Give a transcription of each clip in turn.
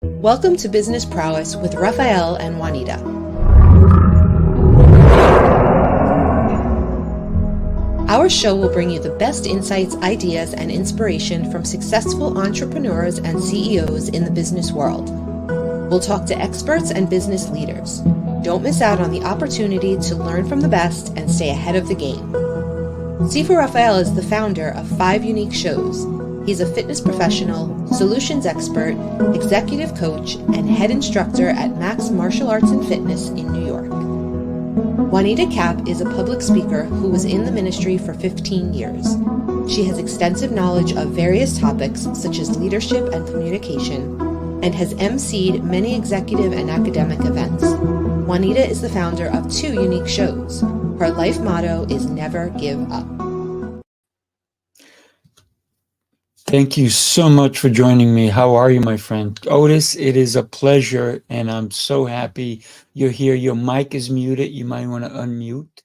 Welcome to Business Prowess with Raphael and Juanita. Our show will bring you the best insights, ideas, and inspiration from successful entrepreneurs and CEOs in the business world. We'll talk to experts and business leaders. Don't miss out on the opportunity to learn from the best and stay ahead of the game. Sifu Raphael is the founder of 5 unique shows. He's a fitness professional, solutions expert, executive coach, and head instructor at Max Martial Arts and Fitness in New York. Juanita Cap is a public speaker who was in the ministry for 15 years. She has extensive knowledge of various topics such as leadership and communication, and has emceed many executive and academic events. Juanita is the founder of 2 unique shows. Her life motto is never give up. Thank you so much for joining me. How are you, my friend? Otis, it is a pleasure, and I'm so happy you're here. Your mic is muted. You might want to unmute.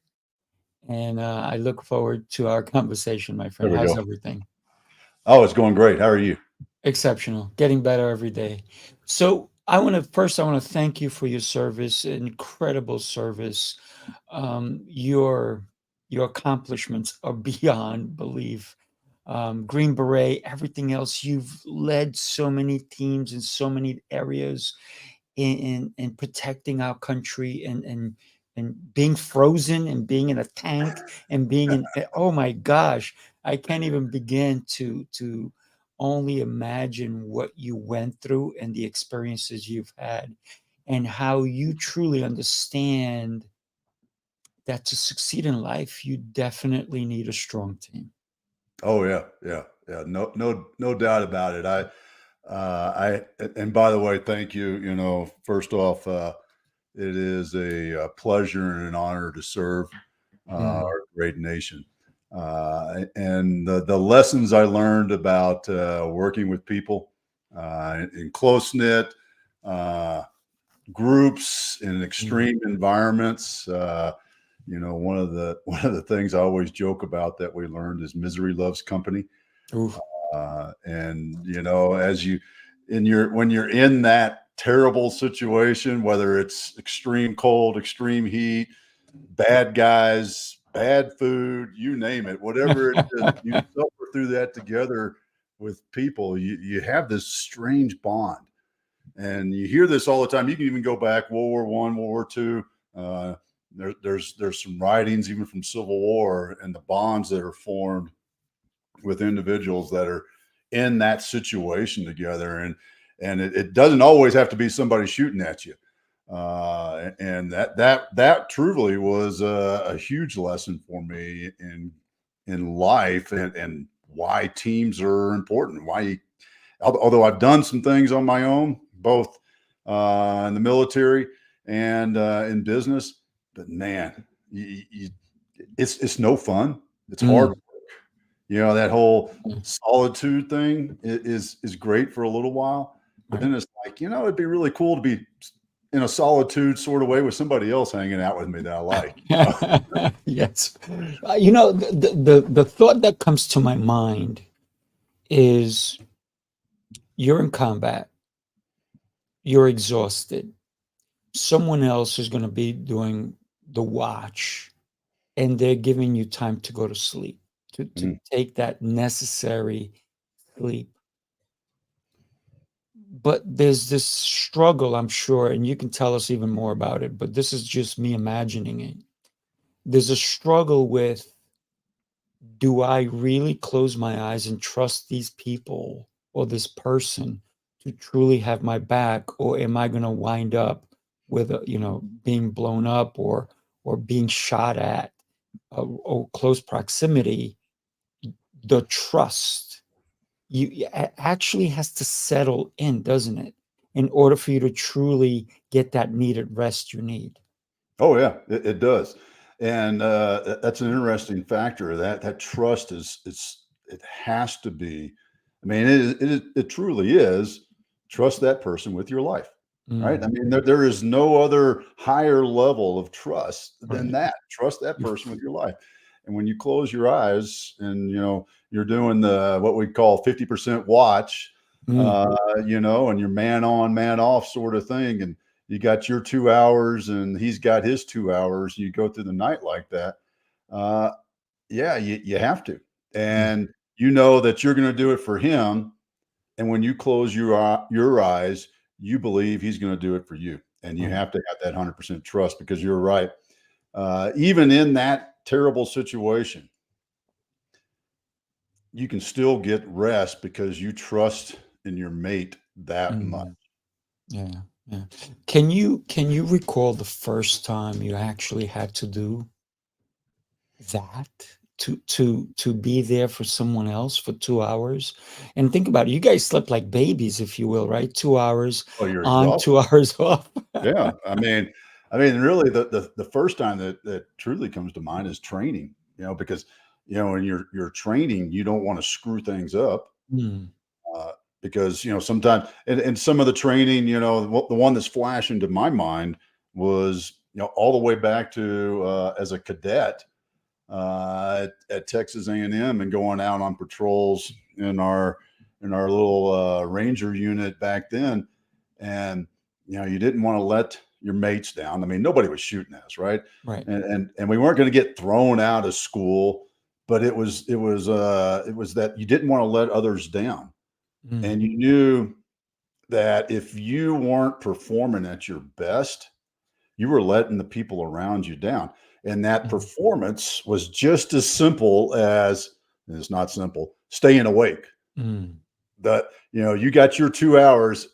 And I look forward to our conversation, my friend. There we How's go. everything? Oh, it's going great. How are you? Exceptional. Getting better every day. So I want to thank you for your service, incredible service. Your accomplishments are beyond belief. Green Beret, everything else. You've led so many teams in so many areas in protecting our country and being frozen and being in a tank and being in, oh my gosh, I can't even begin to only imagine what you went through and the experiences you've had and how you truly understand that to succeed in life, you definitely need a strong team. Oh yeah. No doubt about it. And by the way, thank you. First off, it is a pleasure and an honor to serve our great nation. And the lessons I learned about working with people in close-knit groups in extreme environments. One of the things I always joke about that we learned is misery loves company. And when you're in that terrible situation, whether it's extreme cold, extreme heat, bad guys, bad food, you name it, whatever it is, you suffer through that together with people. You have this strange bond, and you hear this all the time. You can even go back World War I, World War II. There's some writings even from Civil War and the bonds that are formed with individuals that are in that situation together. And it doesn't always have to be somebody shooting at you. And that truly was a huge lesson for me in life and why teams are important. Although I've done some things on my own, both in the military and in business, but man, it's no fun. It's hard work. That whole solitude thing is great for a little while, but then it's like, it'd be really cool to be in a solitude sort of way with somebody else hanging out with me that I like. Yes. The thought that comes to my mind is you're in combat, you're exhausted. Someone else is going to be doing the watch, and they're giving you time to go to sleep, to take that necessary sleep. But there's this struggle, I'm sure, and you can tell us even more about it, but this is just me imagining it. There's a struggle with, do I really close my eyes and trust these people or this person to truly have my back, or am I going to wind up with being blown up or being shot at or close proximity? The trust actually has to settle in, doesn't it, in order for you to truly get that needed rest you need? Oh yeah, it does. And that's an interesting factor. That trust it has to be. I mean, it truly is. Trust that person with your life, right? I mean, there is no other higher level of trust than that. Trust that person with your life. And when you close your eyes and you're doing what we call 50% watch, Mm, and you're man on, man off sort of thing. And you got your 2 hours and he's got his 2 hours. You go through the night like that. Uh, yeah, you have to. mm, And you know that you're going to do it for him. And when you close your eyes, you believe he's going to do it for you. And you right. have to have that 100% trust because you're right. Even in that terrible situation, you can still get rest because you trust in your mate that much. Mm, yeah, yeah. Can you recall the first time you actually had to do that? To be there for someone else for 2 hours? And think about it, you guys slept like babies, if you will, right? 2 hours Oh, you're on, exhausted. 2 hours off. Yeah. I mean, really the first time that truly comes to mind is training, because when you're training, you don't want to screw things up. Mm, Uh, because sometimes and some of the training, the one that's flashed into my mind was all the way back to as a cadet at Texas A&M and going out on patrols in our little ranger unit back then, and you didn't want to let your mates down. I mean, nobody was shooting at us, right? right. And we weren't going to get thrown out of school, but it was that you didn't want to let others down, Mm, and you knew that if you weren't performing at your best, you were letting the people around you down. And that mm, performance was just as simple as, and it's not simple, staying awake. mm, That you got your 2 hours.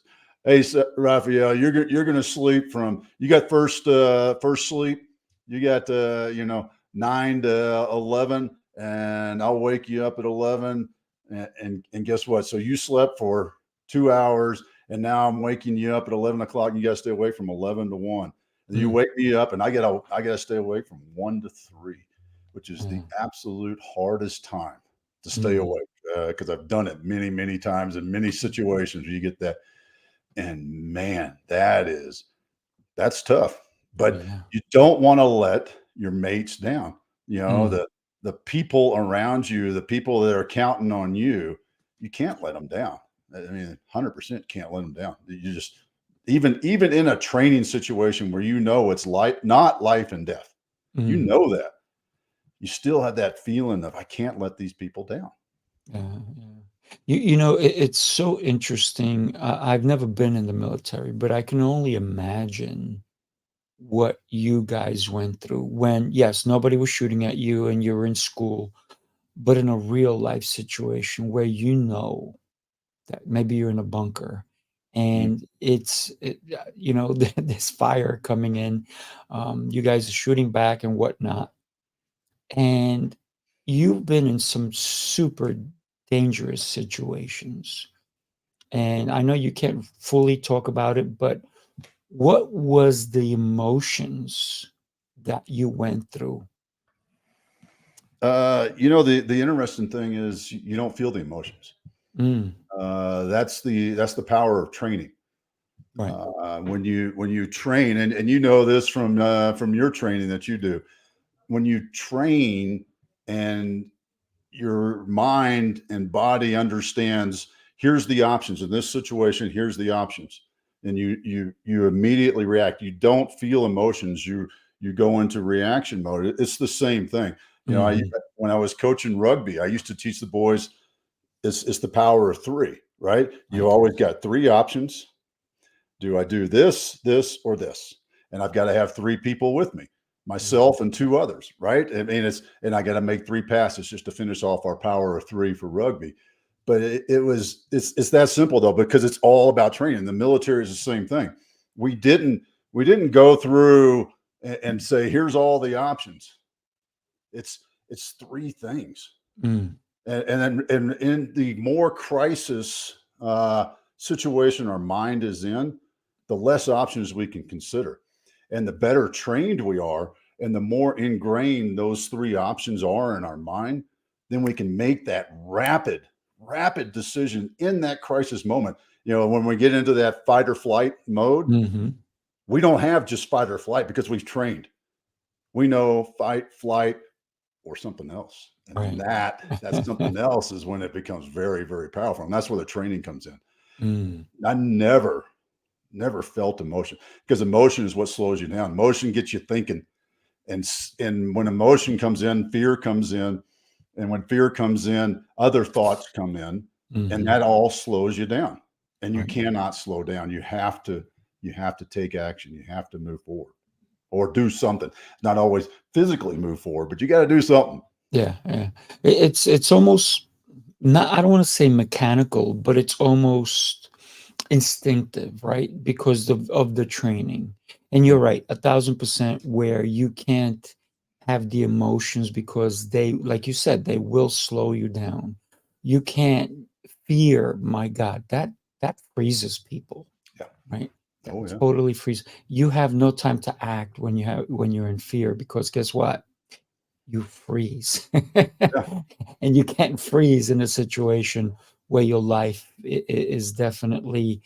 Hey, Raphael, you're gonna sleep from. You got first sleep. You got 9 to 11, and I'll wake you up at 11. And guess what? So you slept for 2 hours, and now I'm waking you up at 11 o'clock. And you got to stay awake from 11 to 1. And you mm, wake me up, and I gotta stay awake from 1 to 3, which is the mm, absolute hardest time to stay mm, awake because I've done it many, many times in many situations where you get that. And man, that's tough. But yeah. you don't want to let your mates down. Mm, The people around you, the people that are counting on you, you can't let them down. I mean, 100% can't let them down. You just even in a training situation where it's not life and death, mm, that you still have that feeling of I can't let these people down. yeah, yeah. It's so interesting. I've never been in the military, but I can only imagine what you guys went through when, yes, nobody was shooting at you and you were in school, but in a real life situation where that maybe you're in a bunker Mm. and there's fire coming in, you guys are shooting back and whatnot, and you've been in some super dangerous situations. And I know you can't fully talk about it, but what was the emotions that you went through? The interesting thing is you don't feel the emotions. Mm, That's the power of training. right. When you train, and you know this from your training that you do, when you train and your mind and body understands, here's the options in this situation, here's the options, and you immediately react. You don't feel emotions. You go into reaction mode. It's the same thing. I Mhm, when I was coaching rugby, I used to teach the boys it's the power of three, right? You right. always got three options. Do I do this, or this? And I've got to have three people with me, Mhm, myself and two others, right? I mean, and I got to make three passes just to finish off our power of three for rugby. But it's that simple though, because it's all about training. The military is the same thing. We didn't we didn't go through and say, here's all the options. It's three things. mm, And in the more crisis situation our mind is in, the less options we can consider. And the better trained we are, and the more ingrained those three options are in our mind, then we can make that rapid decision in that crisis moment. When we get into that fight or flight mode, mhm, we don't have just fight or flight because we've trained. We know fight, flight, or something else. And then right. that something else is when it becomes very, very powerful. And that's where the training comes in. Mm. I never felt emotion, because emotion is what slows you down. Emotion gets you thinking. And when emotion comes in, fear comes in. And when fear comes in, other thoughts come in, and Mhm. that all slows you down. And you Right. cannot slow down. You have to take action. You have to move forward or do something. Not always physically move forward, but you got to do something. Yeah, yeah. It's almost not, I don't want to say mechanical, but it's almost instinctive, right? Because of the training. And you're right, 1,000%, where you can't have the emotions because they, like you said, they will slow you down. You can't fear, my God, that freezes people, Yeah. right? That Oh yeah. totally freezes. You have no time to act when you're in fear, because guess what? You freeze. Yeah. And you can't freeze in a situation where your life is definitely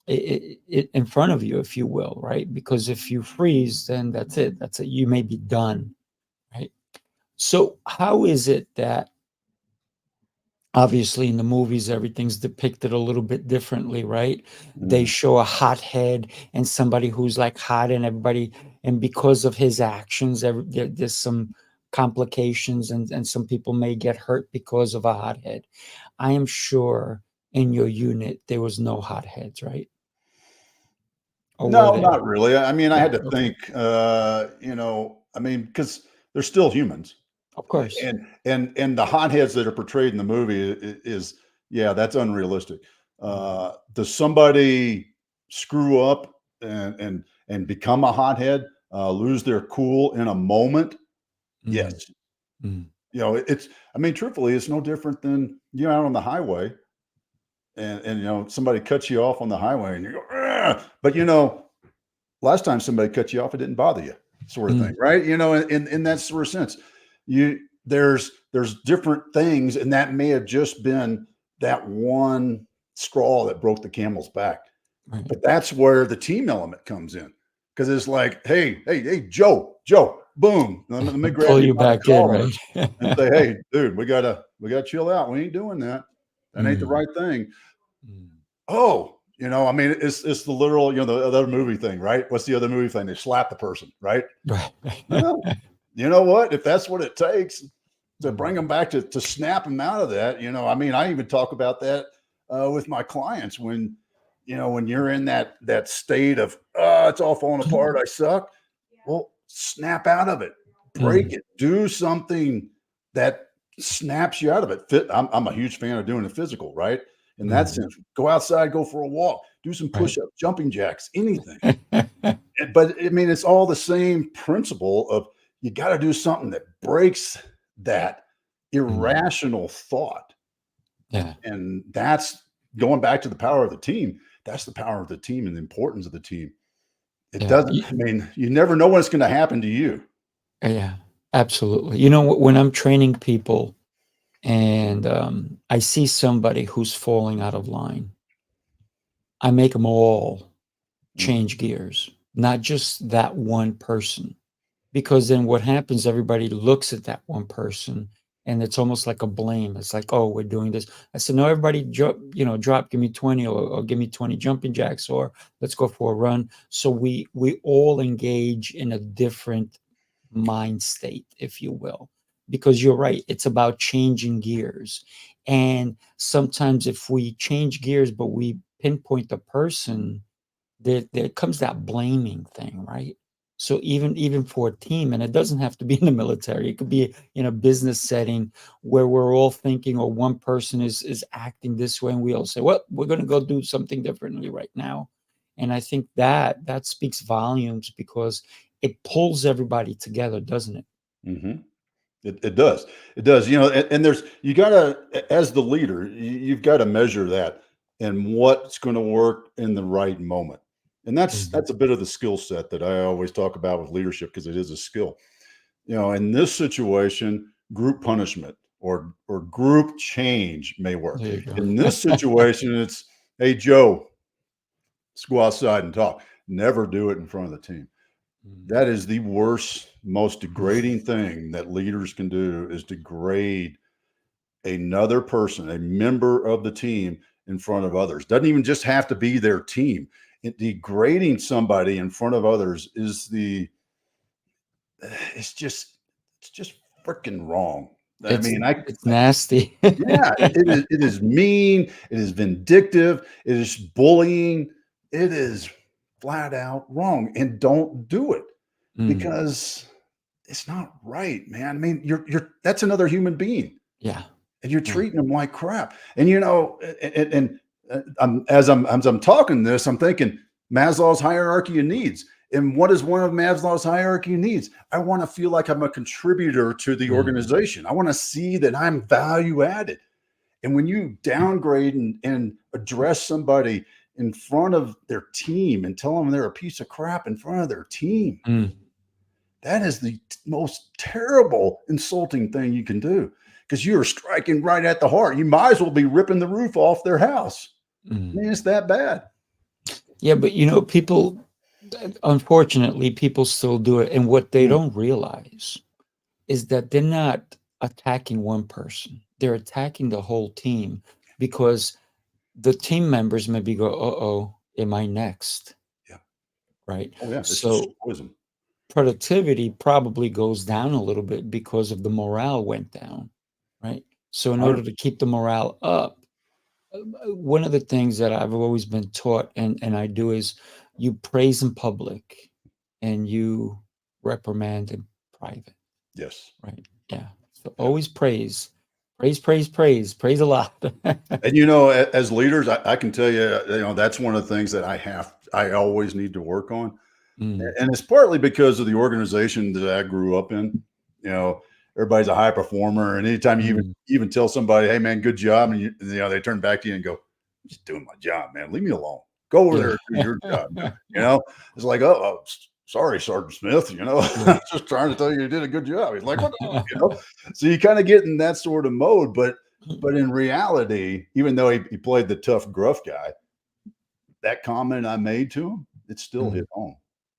in front of you, if you will, right? Because if you freeze, then that's it. That's it. You may be done, right? So, how is it that obviously in the movies everything's depicted a little bit differently, right? They Mm. show a hothead and somebody who's like hot, and everybody, and because of his actions, there's some complications, and some people may get hurt because of a hothead. I am sure in your unit there was no hotheads, right? Or were No, there? not really. I mean, I No, had to okay. think, I mean, because they're still humans. Of course. And the hotheads that are portrayed in the movie is, yeah, that's unrealistic. Does somebody screw up and become a hothead, lose their cool in a moment? Yes. Mm, mm, It's, I mean, truthfully, it's no different than you out on the highway, and somebody cuts you off on the highway and you go, "Ugh," but last time somebody cut you off, it didn't bother you, sort of thing, mm, right? In that sort of sense, you there's different things, and that may have just been that one straw that broke the camel's back. right. But that's where the team element comes in, because it's like, hey, Joe, boom, let me grab Pull you you by the back in, collar right? and say, hey, dude, we gotta chill out. We ain't doing that. That ain't the Mm, right thing. mm. Oh, I mean, it's the literal, the other movie thing, right? What's the other movie thing? They slap the person, right? Right. Well, you know what? If that's what it takes to bring Mm, them back, to snap them out of that, I mean, I even talk about that with my clients when you're in that state of, it's all falling apart, I suck. Well, snap out of it, break mm, it, do something that snaps you out of it. I'm a huge fan of doing the physical, right? In that mhm. sense, go outside, go for a walk, do some Right. push-ups, jumping jacks, anything. But I mean, it's all the same principle of, you got to do something that breaks that Mm, irrational thought. yeah, And that's going back to the power of the team. That's the power of the team and the importance of the team. It yeah, doesn't, I mean, you never know what's going to happen to you. yeah, absolutely. You know, when I'm training people and I see somebody who's falling out of line, I make them all Mhm. change gears, not just that one person. Because then what happens, everybody looks at that one person and it's almost like a blame. It's like, oh, we're doing this. I said, no, everybody drop, give me 20, or give me 20 jumping jacks, or let's go for a run. So we all engage in a different mind state, if you will. Because you're right, it's about changing gears. And sometimes if we change gears, but we pinpoint the person, there comes that blaming thing, right? So even for a team, and it doesn't have to be in the military, it could be in a business setting where we're all thinking, or one person is acting this way, and we all say, well, we're going to go do something differently right now. And I think that speaks volumes, because it pulls everybody together, doesn't it? Mhm. It does. It does. And there's, you gotta, as the leader, you've got to measure that and what's going to work in the right moment. And that's Mhm. that's a bit of the skill set that I always talk about with leadership, because it is a skill. In this situation, group punishment or group change may work. There you go. In this situation, it's, hey, Joe, let's go outside and talk. Never do it in front of the team. Mm. That is the worst, most degrading thing that leaders can do, is degrade another person, a member of the team, in front of others. Doesn't even just have to be their team. Degrading somebody in front of others it's just freaking wrong. I mean, it's nasty. yeah, it is mean, it is vindictive, it is bullying, it is flat out wrong. And don't do it Mm, because it's not right, man. I mean, you're that's another human being yeah. and you're Yeah. treating them like crap. And as I'm talking this, I'm thinking Maslow's hierarchy of needs. And what is one of Maslow's hierarchy of needs? I want to feel like I'm a contributor to the Mm, organization. I want to see that I'm value added. And when you downgrade and address somebody in front of their team and tell them they're a piece of crap in front of their team, mm, that is the most terrible, insulting thing you can do because you're striking right at the heart. You might as well be ripping the roof off their house. I mm. mean, it's that bad. Yeah, but people, unfortunately, people still do it. And what they Mm, don't realize is that they're not attacking one person. They're attacking the whole team because the team members maybe go, uh-oh, am I next? yeah. Right? Oh, yeah. It's just So poison. productivity probably goes down a little bit because of the morale went down, right? So in order to keep the morale up, one of the things that I've always been taught and I do is you praise in public and you reprimand in private, Yes. right? Yeah. So Yeah. always praise a lot. And as leaders, I can tell you, that's one of the things that I always need to work on. Mm, And it's partly because of the organization that I grew up in. You know, everybody's a high performer, and anytime you mm, even tell somebody, "Hey, man, good job," and they turn back to you and go, "Just doing my job, man. Leave me alone. Go over there and do your job." yeah. It's like, "Oh, sorry, Sergeant Smith. Yeah. Just trying to tell you did a good job." He's like, "What the fuck?" So you kind of get in that sort of mode, but in reality, even though he played the tough, gruff guy, that comment I made to him, it still Mm. hit home.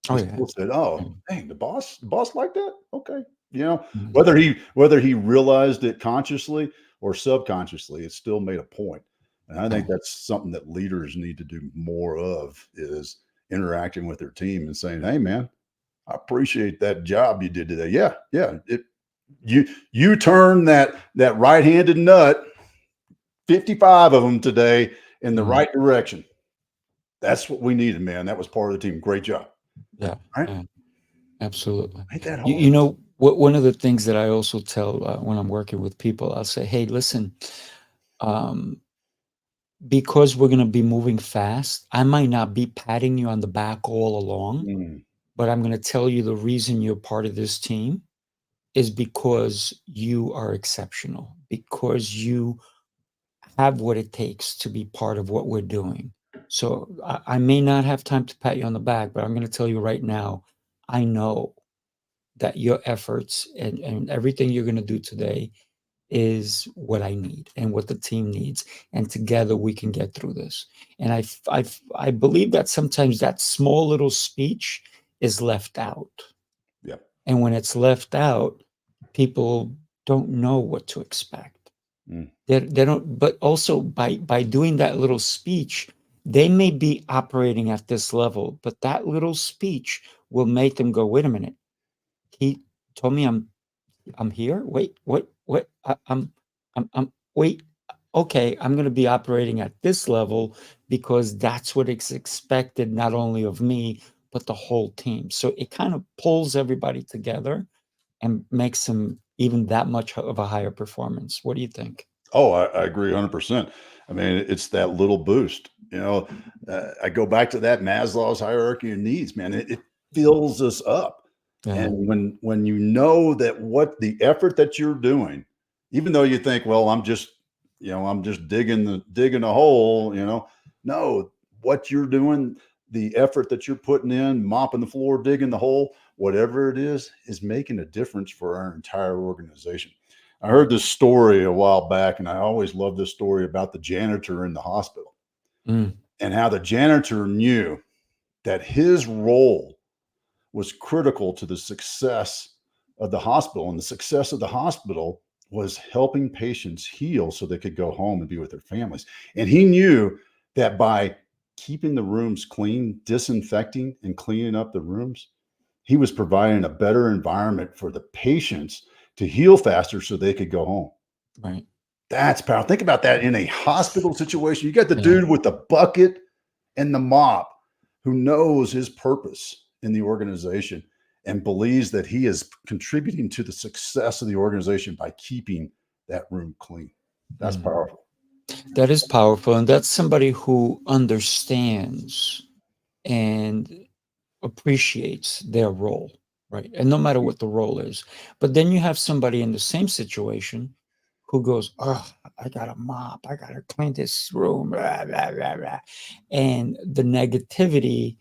Oh He yeah. still said, "Oh, Mm, dang, the boss like that? Okay." mm. Whether he realized it consciously or subconsciously, it still made a point. And I think Oh, that's something that leaders need to do more of is interacting with their team and saying, "Hey, man, I appreciate that job you did today. Yeah, yeah. You turned that right-handed nut, 55 of them today in the mm, right direction. That's what we needed, man. That was part of the team. Great job." yeah. Right? Yeah. Absolutely. Ain't that You, hard? you know what? One of the things that I also tell when I'm working with people, I'll say, "Hey, listen, um, because we're going to be moving fast, I might not be patting you on the back all along, Mm, but I'm going to tell you the reason you're part of this team is because you are exceptional, because you have what it takes to be part of what we're doing. So I may not have time to pat you on the back, but I'm going to tell you right now, I know that your efforts and everything you're going to do today is what I need and what the team needs. And together we can get through this. And I believe that sometimes that small little speech is left out. yeah. And when it's left out, people don't know what to expect. Mm, They don't, but also by doing that little speech, they may be operating at this level, but that little speech will make them go, wait a minute. He told me I'm here. Wait, what? Wait. Okay, I'm going to be operating at this level because that's what is expected not only of me but the whole team. So it kind of pulls everybody together and makes them even that much of a higher performance. What do you think? Oh, I agree 100%. I mean, it's that little boost. I go back to that Maslow's hierarchy of needs, man. It fills us up. Yeah. And when you know that what the effort that you're doing, even though you think, well, I'm just digging a hole, no, what you're doing, the effort that you're putting in, mopping the floor, digging the hole, whatever it is making a difference for our entire organization. I heard this story a while back, and I always love this story about the janitor in the hospital Mm, and how the janitor knew that his role was critical to the success of the hospital. And the success of the hospital was helping patients heal so they could go home and be with their families. And he knew that by keeping the rooms clean, disinfecting and cleaning up the rooms, he was providing a better environment for the patients to heal faster so they could go home. Right. That's powerful. Think about that in a hospital situation. You got the Yeah. dude with the bucket and the mop who knows his purpose in the organization and believes that he is contributing to the success of the organization by keeping that room clean. That's powerful. That is powerful. And that's somebody who understands and appreciates their role, right? And no matter what the role is. But then you have somebody in the same situation who goes, oh, I got to mop, I got to clean this room, blah, blah, blah, blah. And the negativity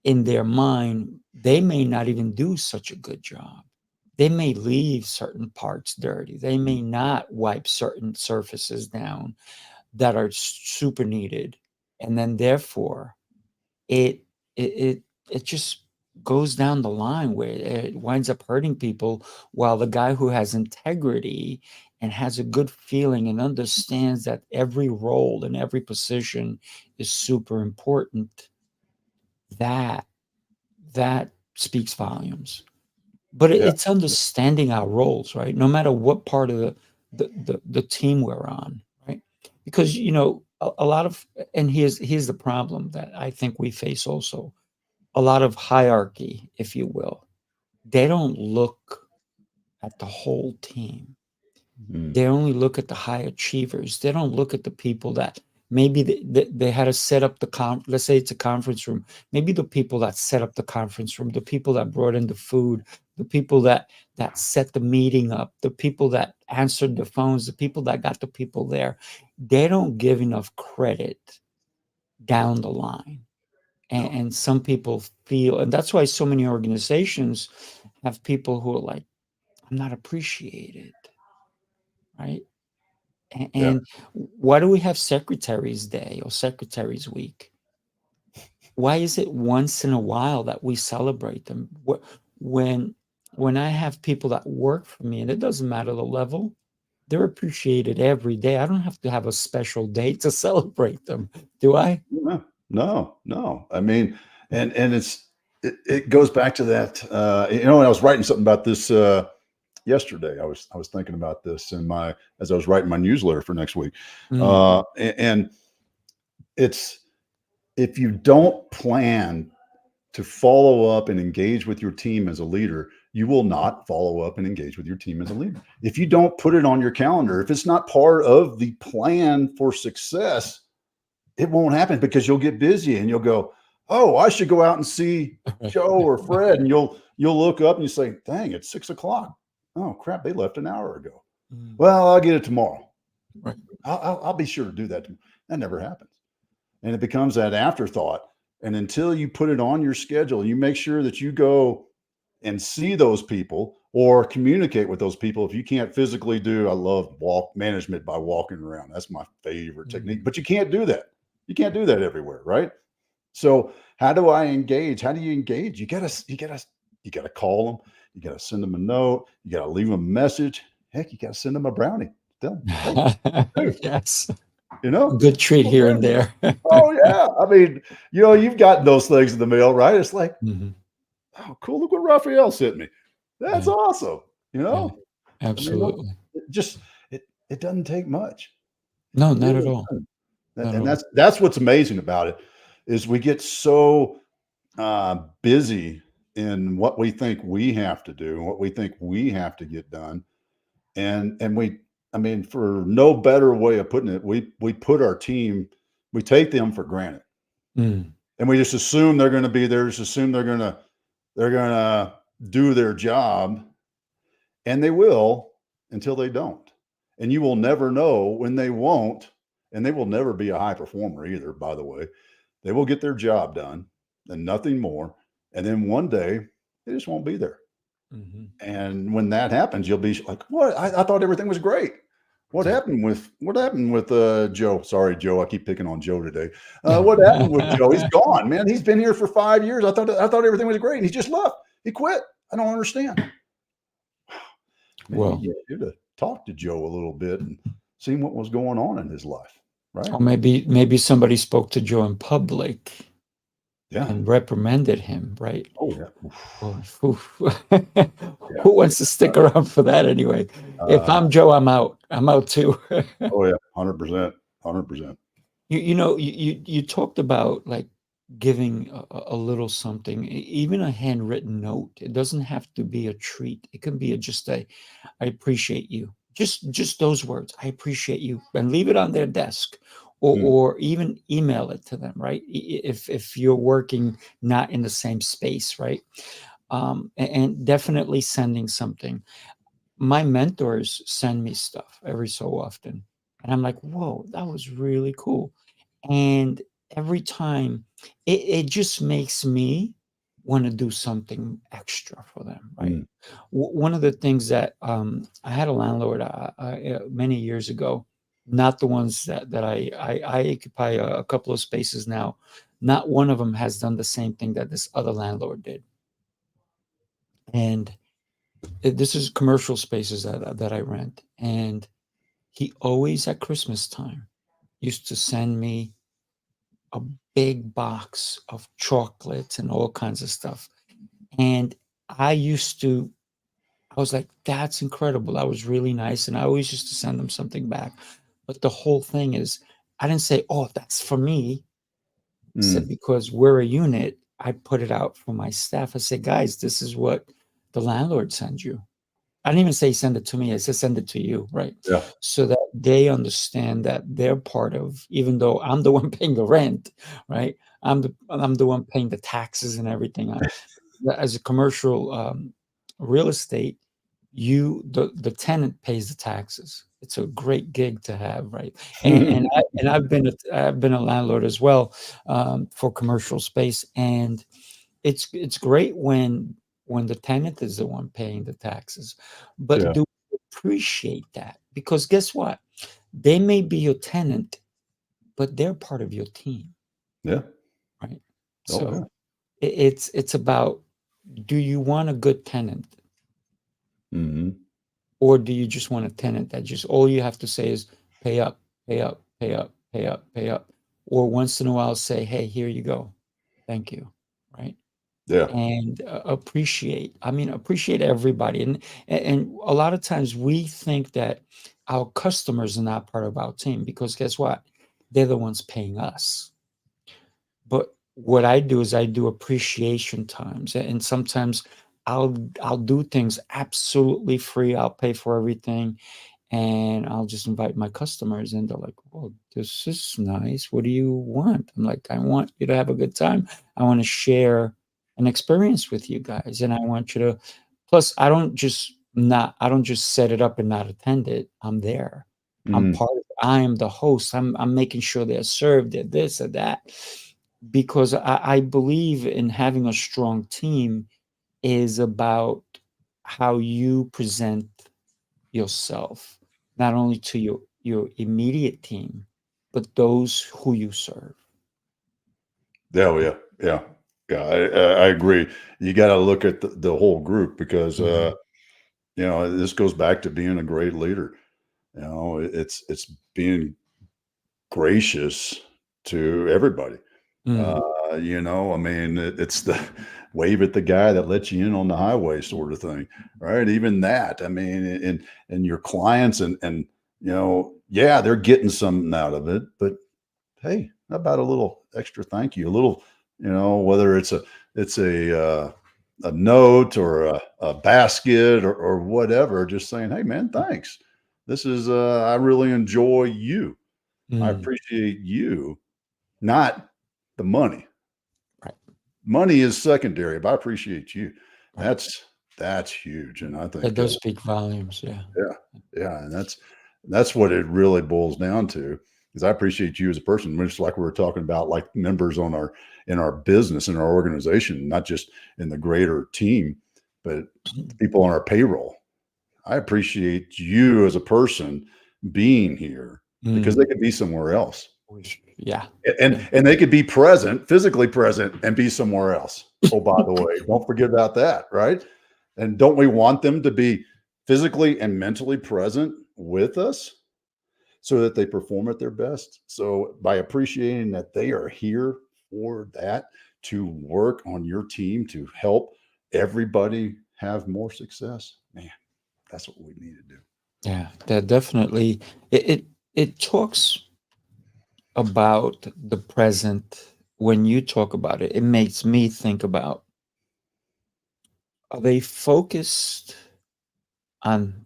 in their mind, they may not even do such a good job. They may leave certain parts dirty. They may not wipe certain surfaces down that are super needed. And then therefore it just goes down the line where it winds up hurting people, while the guy who has integrity and has a good feeling and understands that every role and every position is super important, that speaks volumes. But it's understanding our roles, right? No matter what part of the team we're on, right? Because a lot of, and here's the problem that I think we face also: a lot of hierarchy, if you will. They don't look at the whole team. They only look at the high achievers. They don't look at the people that maybe they had to set up let's say it's a conference room. Maybe the people that set up the conference room, the people that brought in the food, the people that set the meeting up, the people that answered the phones, the people that got the people there, they don't give enough credit down the line. And some people feel, and that's why so many organizations have people who are like, I'm not appreciated, right? And why do we have Secretaries Day or Secretaries Week? Why is it once in a while that we celebrate them? When I have people that work for me, and it doesn't matter the level, they're appreciated every day. I don't have to have a special day to celebrate them, do I? No. I mean, and it goes back to that. And I was writing something about this yesterday. I was thinking about this as I was writing my newsletter for next week. And it's, if you don't plan to follow up and engage with your team as a leader, you will not follow up and engage with your team as a leader. If you don't put it on your calendar, if it's not part of the plan for success, it won't happen, because you'll get busy and you'll go, oh, I should go out and see Joe or Fred. And you'll look up and you say, dang, it's 6 o'clock. Oh crap, they left an hour ago. Well, I'll get it tomorrow. Right. I'll be sure to do that. That never happens. And it becomes that afterthought. And until you put it on your schedule, you make sure that you go and see those people or communicate with those people. If you can't physically do, I love management by walking around. That's my favorite technique, but you can't do that. You can't do that everywhere. Right. So how do I engage? How do you engage? You gotta call them. You got to send them a note. You got to leave them a message. Heck, you got to send them a brownie. Tell them, hey, yes. Good treat here and there. Oh yeah. I mean, you've gotten those things in the mail, right? It's like, oh, cool. Look what Raphael sent me. That's awesome. Absolutely. I mean, it doesn't take much. No, not at all. And that's what's amazing about it, is we get so busy in what we think we have to do and what we think we have to get done. And for no better way of putting it, we put our team, we take them for granted. And we just assume they're going to be there, just assume they're going to do their job, and they will until they don't. And you will never know when they won't, and they will never be a high performer either, by the way. They will get their job done and nothing more. And then one day they just won't be there. And when that happens, you'll be like, what? I thought everything was great. What happened with Joe? Sorry, Joe. I keep picking on Joe today. What happened with Joe? He's gone, man. He's been here for 5 years. I thought everything was great, and he just left. He quit. I don't understand. Man, well, you to talked to Joe a little bit and seen what was going on in his life, right? Or maybe somebody spoke to Joe in public Yeah. and reprimanded him, right? Oh yeah. Well, who Yeah. who wants to stick around for that anyway? If Uh, I'm Joe, I'm out. I'm out too. oh yeah. 100%. 100%. You talked about like giving a little something, even a handwritten note. It doesn't have to be a treat. It can be just I appreciate you. Just those words. I appreciate you, and leave it on their desk, Mm, or even email it to them. Right? If you're working not in the same space, right? And definitely sending something. My mentors send me stuff every so often, and I'm like, whoa, that was really cool. And every time it just makes me want to do something extra for them, right? mm, One of the things that I had a landlord many years ago, not the ones that I occupy a couple of spaces now. Not one of them has done the same thing that this other landlord did. And this is commercial spaces that I rent. And he always at Christmas time used to send me a big box of chocolates and all kinds of stuff. And I used to, I was like, that's incredible. That was really nice. And I always used to send them something back. But the whole thing is, I didn't say, oh, that's for me. I said, mm, because we're a unit, I put it out for my staff. I said, guys, this is what the landlord sends you. I didn't even say send it to me. I said send it to you, right? yeah. So that they understand that they're part of, even though I'm the one paying the rent, right? I'm the one paying the taxes and everything. As a commercial real estate, the tenant pays the taxes. It's a great gig to have, right? And I've been a landlord as well for commercial space, and it's great when the tenant is the one paying the taxes, but Yeah. do appreciate that, because guess what? They may be your tenant, but they're part of your team, Yeah. right? Oh yeah. So it's about, do you want a good tenant, Hmm. or do you just want a tenant that just all you have to say is pay up, pay up, pay up, pay up, pay up, or once in a while say, hey, here you go, thank you, right? Yeah. And appreciate everybody. And a lot of times we think that our customers are not part of our team, because guess what? They're the ones paying us. But what I do is I do appreciation times, and sometimes I'll do things absolutely free. I'll pay for everything, and I'll just invite my customers, and they're like, "Well, this is nice. What do you want?" I'm like, "I want you to have a good time. I want to share an experience with you guys, and I want you to." Plus, I don't just set it up and not attend it. I'm there. I'm Mm. part of it. I am the host. I'm making sure they're served, they're this or that, because I believe in having a strong team is about how you present yourself, not only to your immediate team, but those who you serve. Yeah. Oh, yeah. Yeah. Yeah. I agree. You got to look at the whole group because, Mhm. this goes back to being a great leader. It's being gracious to everybody. Mm. I mean, it's the wave at the guy that lets you in on the highway sort of thing, right? Even that. I mean, and your clients and yeah, they're getting something out of it, but hey, how about a little extra thank you? A little, whether it's a note or a basket or whatever, just saying, hey man, thanks. This is I really enjoy you. I Mm. appreciate you, not the money. Right, Money is secondary, but I appreciate you. right. That's huge, and I That think, does speak volumes, yeah. yeah, yeah, and that's what it really boils down to. Is I appreciate you as a person, just like we were talking about, like members in our business, in our organization, not just in the greater team, but people on our payroll. I appreciate you as a person being here because they Mm. could be somewhere else. Yeah, And yeah. and they could be present, physically present, and be somewhere else. Oh, by the way, don't forget about that, right? And don't we want them to be physically and mentally present with us so that they perform at their best. So by appreciating that they are here for that, to work on your team to help everybody have more success, man, that's what we need to do. Yeah, that definitely it talks about the present. When you talk about it, it makes me think about, are they focused on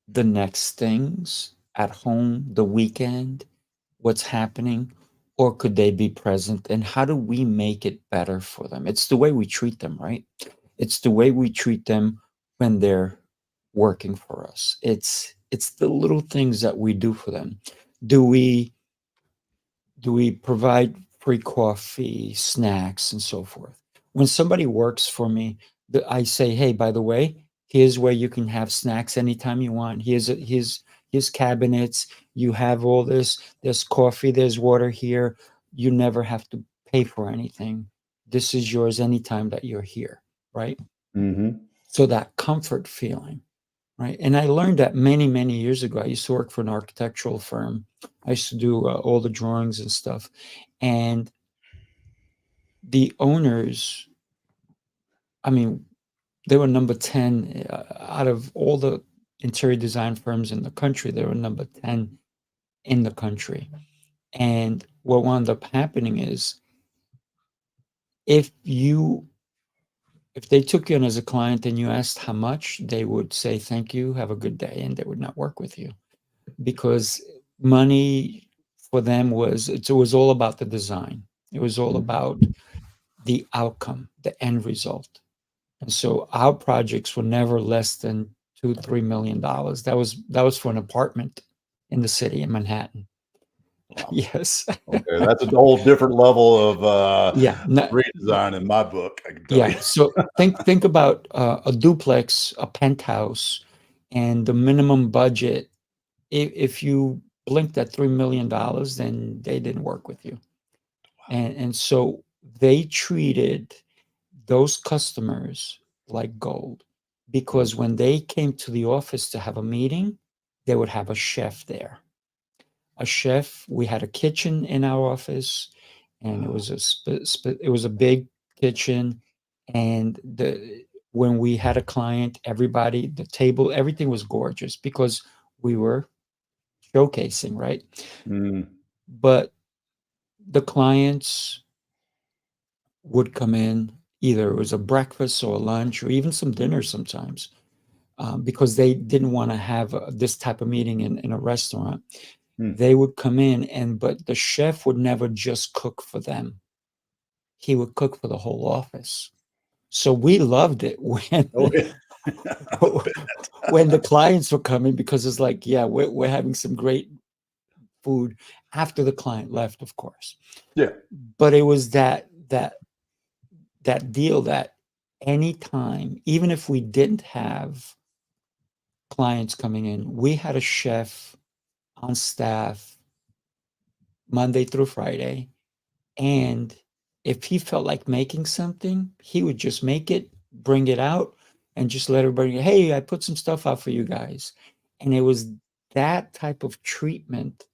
the next things at home, the weekend, what's happening, or could they be present? And how do we make it better for them? It's the way we treat them, right? It's the way we treat them when they're working for us. It's the little things that we do for them. Do we provide free coffee, snacks, and so forth? When somebody works for me, I say, hey, by the way, here's where you can have snacks anytime you want. Here's cabinets. You have all this. There's coffee. There's water here. You never have to pay for anything. This is yours anytime that you're here, right? Mm-hmm. So that comfort feeling, right? And I learned that many, many years ago. I used to work for an architectural firm. I used to do all the drawings and stuff. And the owners, I mean, they were number 10 out of all the interior design firms in the country. They were number 10 in the country. And what wound up happening is, if they took you in as a client and you asked how much, they would say, thank you, have a good day, and they would not work with you, because money for them it was all about the design. It was all about the outcome, the end result. And so our projects were never less than $2-3 million. That was for an apartment in the city in Manhattan. Wow. Yes. Okay, that's a whole different level of Yeah. redesign in my book, I can tell Yeah. you. So think about a duplex, a penthouse, and the minimum budget. If you blinked at $3 million, then they didn't work with you. And so they treated those customers like gold, because when they came to the office to have a meeting, they would have a chef there. We had a kitchen in our office, and it was it was a big kitchen. And when we had a client, everybody, the table, everything was gorgeous because we were showcasing, right? Mm. But the clients would come in, either it was a breakfast or a lunch or even some dinner sometimes, because they didn't want to have this type of meeting in a restaurant. Mm. They would come in, but the chef would never just cook for them. He would cook for the whole office. So we loved it when Oh, yeah. when the clients were coming, because it's like, yeah, we're having some great food after the client left, of course. Yeah. But it was that deal that anytime, even if we didn't have clients coming in, we had a chef on staff Monday through Friday. And if he felt like making something, he would just make it, bring it out, and just let everybody, hey, I put some stuff out for you guys. And it was that type of treatment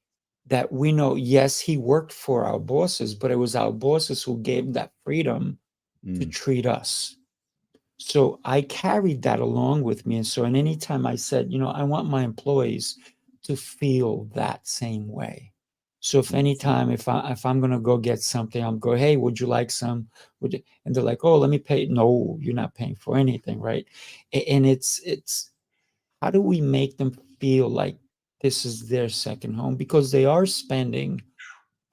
that we know, yes, he worked for our bosses, but it was our bosses who gave that freedom to Mm. treat us. So I carried that along with me. And so, and anytime I said, I want my employees to feel that same way. So if anytime, if I'm gonna go get something, I'm go, hey, would you like some? And they're like, oh, let me pay. No, you're not paying for anything, right? And it's how do we make them feel like this is their second home, because they are spending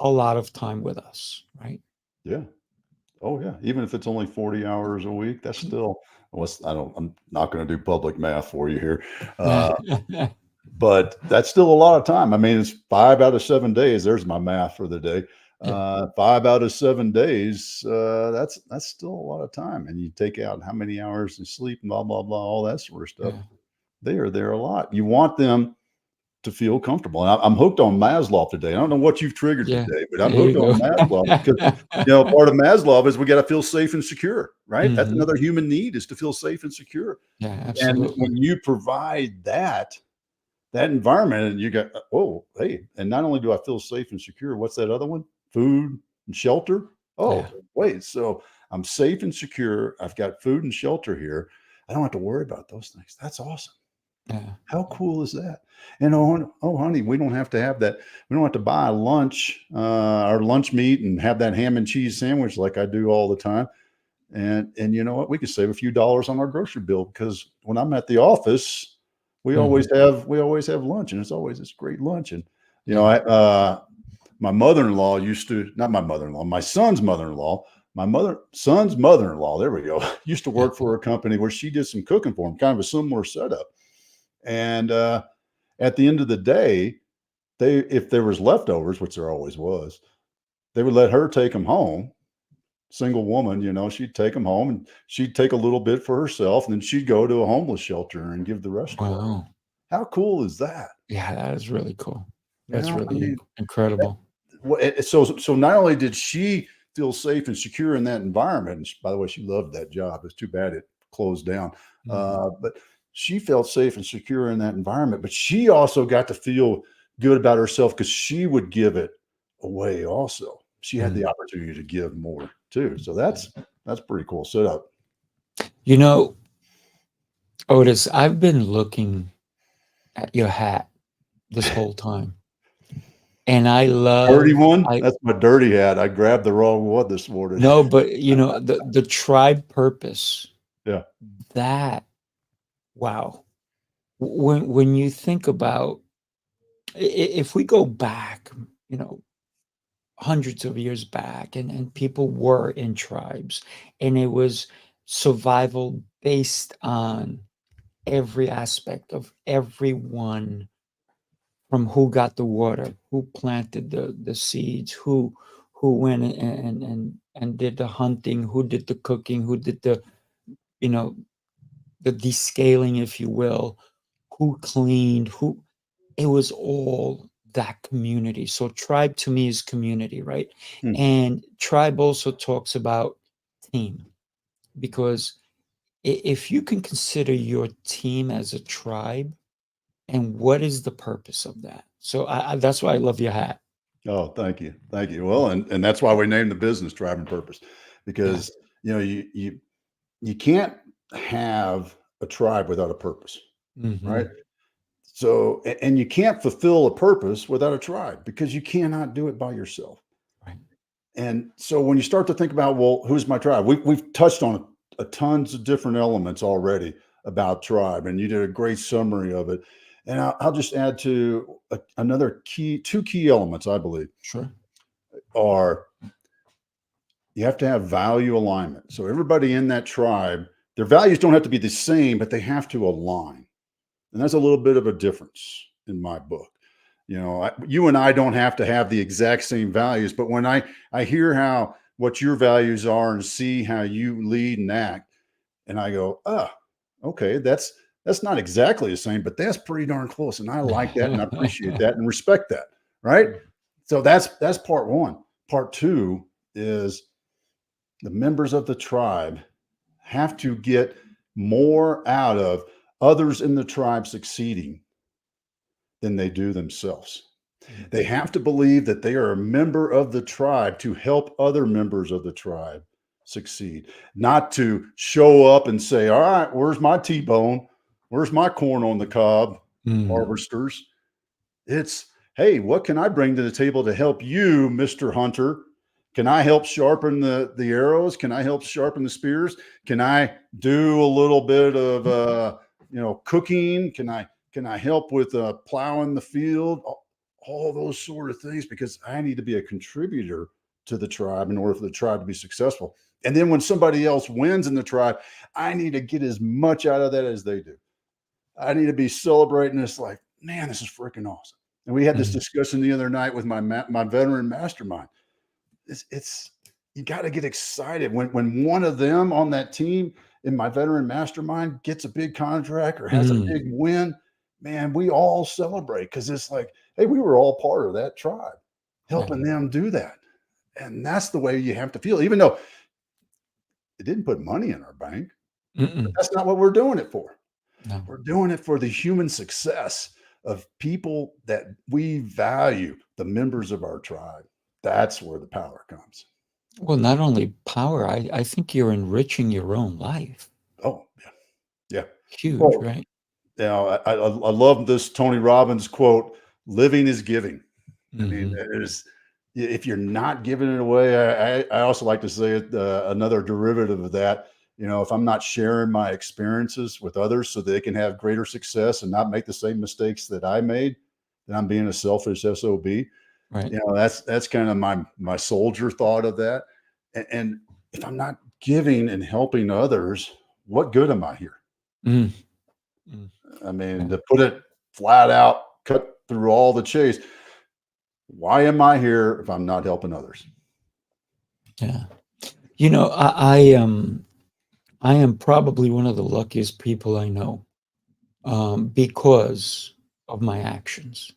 a lot of time with us, right? Yeah. Oh, yeah. Even if it's only 40 hours a week, that's still, I'm not going to do public math for you here. But that's still a lot of time. I mean, it's 5 out of 7 days. There's my math for the day. Yeah. 5 out of 7 days. That's still a lot of time. And you take out how many hours of sleep, blah, blah, blah, all that sort of stuff. Yeah. They are there a lot. You want them to feel comfortable. And I'm hooked on Maslow today. I don't know what you've triggered Yeah, today, but I'm there you hooked on Maslow because, part of Maslow is we got to feel safe and secure, right? That's Mhm. another human need, is to feel safe and secure. Yeah, And absolutely. when you provide that environment, and you got, oh, hey, and not only do I feel safe and secure, what's that other one? Food and shelter. Yeah, Oh, wait, so I'm safe and secure. I've got food and shelter here. I don't have to worry about those things. That's awesome. yeah. How cool is that? And oh, honey, we don't have to have that. We don't have to buy lunch, our lunch meat, and have that ham and cheese sandwich like I do all the time. And you know what? We could save a few dollars on our grocery bill, because when I'm at the office, Mhm. we always have lunch, and it's always this great lunch. And Yeah. my mother-in-law used to, not my mother-in-law, my son's mother-in-law, son's mother-in-law, there we go, used to Yeah. work for a company where she did some cooking for him, kind of a similar setup. And at the end of the day, if there was leftovers, which there always was, they would let her take them home. Single woman, she'd take them home, and she'd take a little bit for herself, and then she'd go to a homeless shelter and give the rest away. Wow. How cool is that? Yeah, that is really cool. That's I really mean, incredible. so not only did she feel safe and secure in that environment, and by the way, she loved that job. It's too bad it closed down. Mhm. But she felt safe and secure in that environment. But she also got to feel good about herself, because she would give it away. Also, she had the Mhm. opportunity to give more too. So that's pretty cool setup. You know, Otis, I've been looking at your hat this whole time, and Dirty one. I That's my dirty hat. I grabbed the wrong one this morning. no, but the tribe purpose, Yeah. that, wow. When you think about, if we go back, you know, hundreds of years back, and people were in tribes, and it was survival based on every aspect of everyone, from who got the water, who planted the seeds, who went and did the hunting, who did the cooking, who did the, you know, the descaling, if you will, who cleaned, who, it was all that community. So tribe to me is community, right? Hmm. And tribe also talks about team, because if you can consider your team as a tribe, and what is the purpose of that? So that's why I love your hat. Oh, thank you. Thank you. Well, and that's why we named the business Tribe and Purpose, Yeah. because you can't have a tribe without a purpose, right? Hmm. So, and you can't fulfill a purpose without a tribe, because you cannot do it by yourself. Right. And so when you start to think about, well, who's my tribe? We've touched on a tons of different elements already about tribe, and you did a great summary of it. And I'll just add to another two key elements, I believe, Sure. are you have to have value alignment. So everybody in that tribe, their values don't have to be the same, but they have to align. And that's a little bit of a difference in my book. You and I don't have to have the exact same values, but when I hear what your values are and see how you lead and act, and I go, okay, that's not exactly the same, but that's pretty darn close. And I like that, and I appreciate that, and respect that. Right. So that's part one. Part two is the members of the tribe have to get more out of others in the tribe succeeding than they do themselves. They have to believe that they are a member of the tribe to help other members of the tribe succeed, not to show up and say, all right, where's my T-bone? Where's my corn on the cob, Mm. harvesters? It's, hey, what can I bring to the table to help you, Mr. Hunter? Can I help sharpen the arrows? Can I help sharpen the spears? Can I do a little bit of cooking? Can I help with plowing the field? All those sort of things, because I need to be a contributor to the tribe in order for the tribe to be successful. And then when somebody else wins in the tribe, I need to get as much out of that as they do. I need to be celebrating this, like, man, this is freaking awesome. And we had this Mm. discussion the other night with my veteran mastermind. It's you got to get excited when one of them on that team in my veteran mastermind gets a big contract or has a Mm. big win. man, we all celebrate because it's like, hey, we were all part of that tribe, helping them do that. And that's the way you have to feel, even though it didn't put money in our bank. But Mm-mm. that's not what we're doing it for. No. We're doing it for the human success of people that we value, the members of our tribe. That's where the power comes. Well, not only power, I think you're enriching your own life. Oh, yeah. Yeah. Huge, Well, right? you know, I love this Tony Robbins quote, living is giving. I mean, Hmm. if you're not giving it away, I also like to say it, another derivative of that. You know, if I'm not sharing my experiences with others so they can have greater success and not make the same mistakes that I made, then I'm being a selfish SOB. You Right. know, that's kind of my soldier thought of that. And if I'm not giving and helping others, what good am I here? Mm. Mm. I mean, Yeah. to put it flat out, cut through all the chase, why am I here if I'm not helping others? Yeah. You know, I am probably one of the luckiest people I know, because of my actions,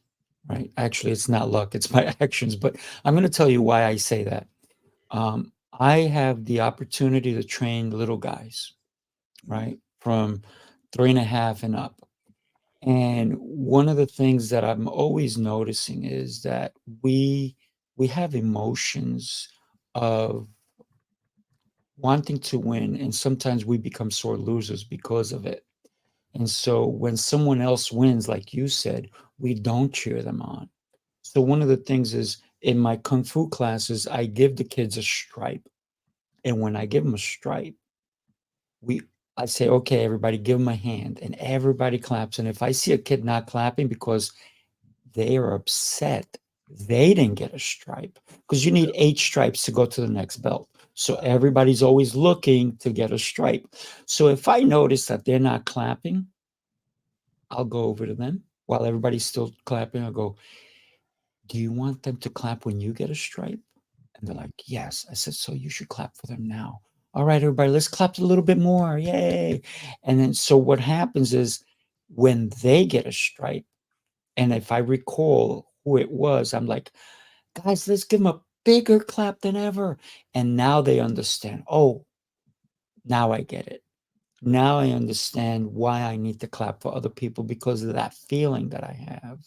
right? Actually, it's not luck, it's my actions, but I'm going to tell you why I say that. I have the opportunity to train little guys, right? From 3.5 and up. And one of the things that I'm always noticing is that we we have emotions of wanting to win, and sometimes we become sore losers because of it. And so when someone else wins, like you said, we don't cheer them on. So one of the things is in my kung fu classes, I give the kids a stripe. And when I give them a stripe, we I say, okay, everybody give them a hand, and everybody claps. And if I see a kid not clapping because they are upset they didn't get a stripe, because you need 8 stripes to go to the next belt. So everybody's always looking to get a stripe. So if I notice that they're not clapping, I'll go over to them while everybody's still clapping. I'll go, do you want them to clap when you get a stripe? And they're like, yes. I said, so you should clap for them now. All right, everybody, let's clap a little bit more. Yay. And then, so what happens is when they get a stripe, and if I recall who it was, I'm like, guys, let's give them a bigger clap than ever. And now they understand. Oh, now I get it. Now I understand why I need to clap for other people, because of that feeling that I have.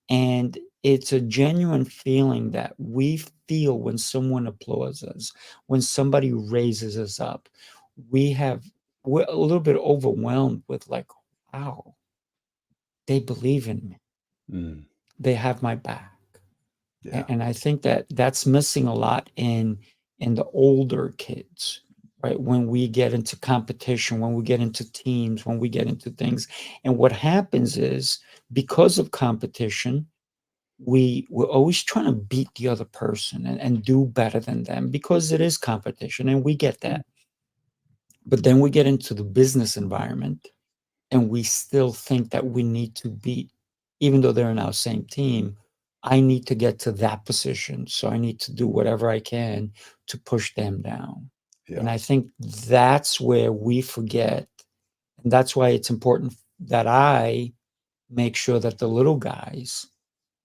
And it's a genuine feeling that we feel when someone applauds us, when somebody raises us up. We have, we're a little bit overwhelmed with like, wow, they believe in me. Mm, They have my back. yeah. And I think that that's missing a lot in the older kids, right? When we get into competition, when we get into teams, when we get into things. And what happens is, because of competition, we're always trying to beat the other person and do better than them, because it is competition and we get that. But then we get into the business environment and we still think that we need to beat, even though they're in our same team, I need to get to that position. So I need to do whatever I can to push them down. And Yeah. I think that's where we forget. And that's why it's important that I make sure that the little guys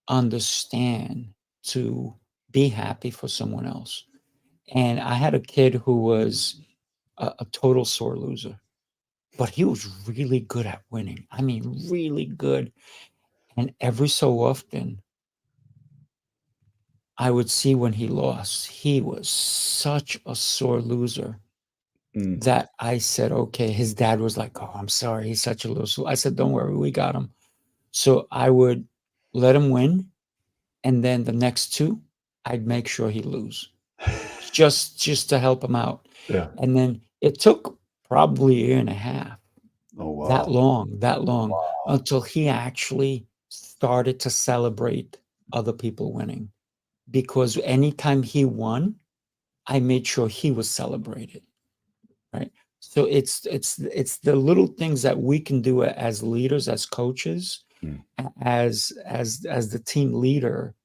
understand to be happy for someone else. And I had a kid who was a total sore loser, but he was really good at winning. I mean, really good. And every so often, I would see when he lost, he was such a sore loser Mm. that I said, okay, his dad was like, oh, I'm sorry. He's such a loser. I said, don't worry, we got him. So I would let him win. And then the next two, I'd make sure he lose, just to help him out. Yeah. And then it took probably a year and a half, Oh, that wow. long, that long, Wow. until he actually started to celebrate other people winning. Because anytime he won, I made sure he was celebrated, right? So it's the little things that we can do as leaders, as coaches, Mm. as the team leader,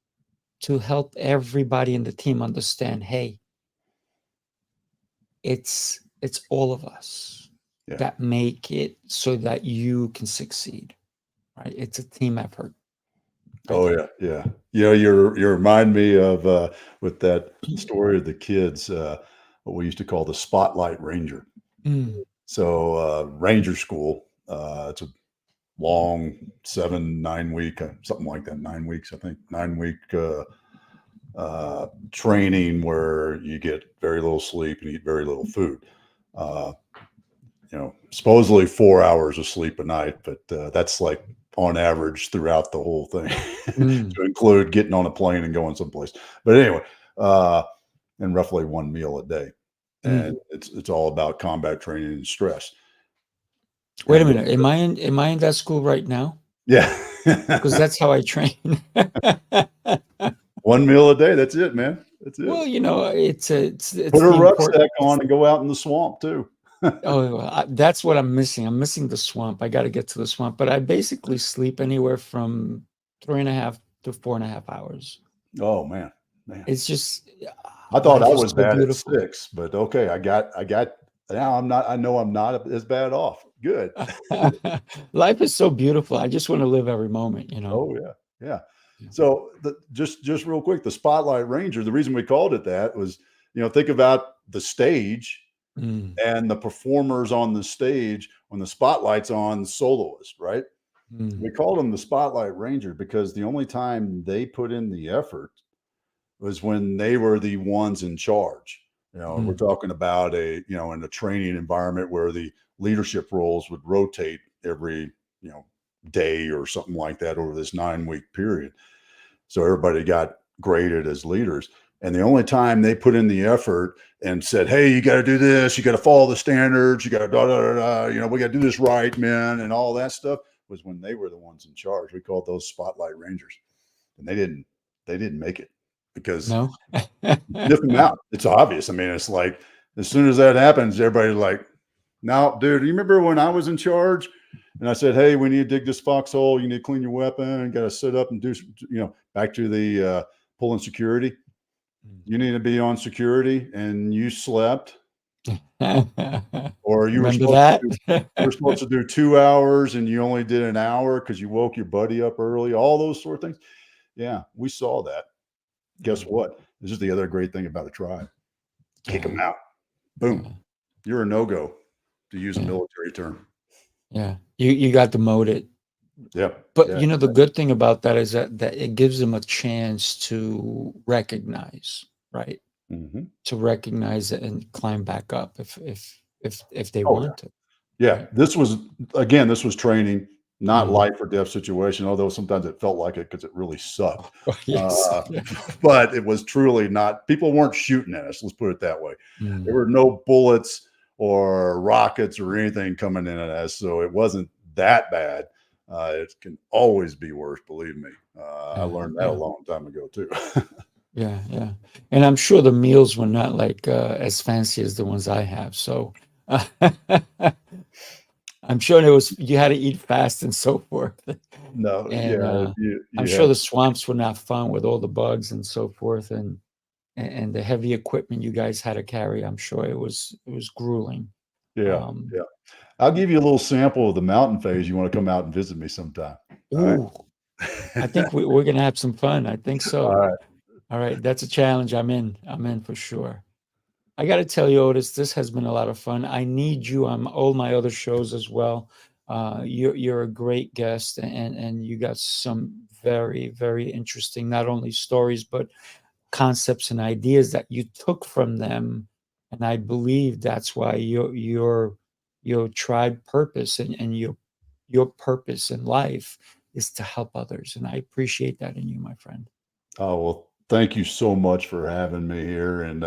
to help everybody in the team understand, hey, it's all of us Yeah. that make it so that you can succeed, right? It's a team effort. Right? Oh yeah, yeah. You know, you remind me of with that story of the kids, what we used to call the Spotlight Ranger. Mm, So Ranger School, it's a long 7, 9 week, something like that, 9 weeks, I think, 9 week training where you get very little sleep and eat very little food. Uh, you know, supposedly 4 hours of sleep a night, but that's like on average throughout the whole thing, mm, to include getting on a plane and going someplace. But anyway, uh, and roughly one meal a day, mm. and it's all about combat training and stress. Wait a And minute. Am I in that school right now? yeah, Because that's how I train. one meal a day. That's it, man. That's it. Well, you know, it's Put a the important. rucksack on and go out in the swamp too. Oh, well, that's what I'm missing. I'm missing the swamp. I got to get to the swamp, but I basically sleep anywhere from 3.5 to 4.5 hours. Oh man, man. It's just I thought I life is was so bad at beautiful. 6, but okay, I got now I'm not I know I'm not as bad off. Good. Life is so beautiful. I just want to live every moment, you know? Oh, yeah, yeah. Yeah. So, just real quick, the Spotlight Ranger, the reason we called it that was, think about the stage Mm, and the performers on the stage when the spotlight's on soloist, right? mm, We called them the Spotlight Ranger because the only time they put in the effort was when they were the ones in charge. We're mm, talking about in a training environment where the leadership roles would rotate every, day or something like that over this 9 week period. So everybody got graded as leaders. And the only time they put in the effort and said, "Hey, you got to do this, you got to follow the standards, you got to da da da da, we got to do this right, man," and all that stuff was when they were the ones in charge. We called those Spotlight Rangers, and they didn't make it because no? sniff them out. It's obvious. I mean, it's like as soon as that happens, everybody's like, "Now, dude, do you remember when I was in charge?" And I said, "Hey, we need to dig this foxhole. You need to clean your weapon. Got to sit up and do, back to the pulling security. You need to be on security, and you slept, or Remember that? you were supposed to do 2 hours, and you only did an hour because you woke your buddy up early. All those sort of things. Yeah, we saw that. Guess Mm, what? This is the other great thing about a tribe. Kick them yeah, out. yeah, Boom. You're a no go, to use a yeah, military term. yeah. You got demoted. Yep. But Yeah. you know, the good thing about that is that it gives them a chance to recognize, right? Mhm. To recognize it and climb back up if they Oh, yeah. want to, Yeah. right? This was training, not Mm. life or death situation, although sometimes it felt like it because it really sucked. Oh, yes. Uh, Yeah. but it was truly not, people weren't shooting at us. Let's put it that way. There Mm, were no bullets or rockets or anything coming in at us. So it wasn't that bad. It can always be worse, believe me. I yeah, learned that a yeah, long time ago, too. yeah, yeah. And I'm sure the meals were not like as fancy as the ones I have. So I'm sure there was you had to eat fast and so forth. No, And yeah, I'm you sure had, the swamps were not fun with all the bugs and so forth, and the heavy equipment you guys had to carry. I'm sure it was grueling. yeah, Um, yeah. I'll give you a little sample of the mountain phase. You want to come out and visit me sometime. All right. ooh, I think we're gonna have some fun. I think All so. right. All right, that's a challenge. I'm in. I'm in for sure. I got to tell you, Otis, this has been a lot of fun. I need you on all my other shows as well. You're a great guest, and you got some very very interesting not only stories but concepts and ideas that you took from them, and I believe that's why your tribe purpose and your purpose in life is to help others, and I appreciate that in you, my friend. Oh, well, thank you so much for having me here. And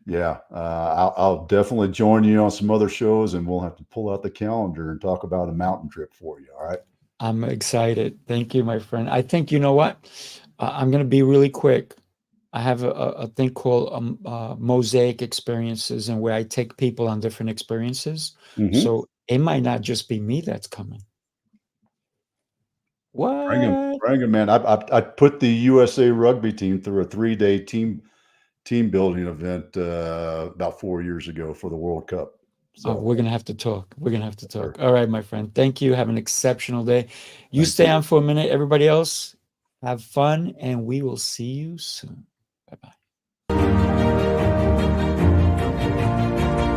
yeah, I'll definitely join you on some other shows, and we'll have to pull out the calendar and talk about a mountain trip for you. All right. I'm excited. Thank you, my friend. I think you know what? I'm going to be really quick. I have a thing called mosaic experiences, and where I take people on different experiences. Mm-hmm. So it might not just be me that's coming. Bring him, What? bring him, man. I put the USA rugby team through a 3 day team building event about 4 years ago for the World Cup. So we're going to have to talk. We're going to have to Sure. talk. All right, my friend. Thank you. Have an exceptional day. You Thank stay you. on for a minute. Everybody else, have fun, and we will see you soon. Bye-bye.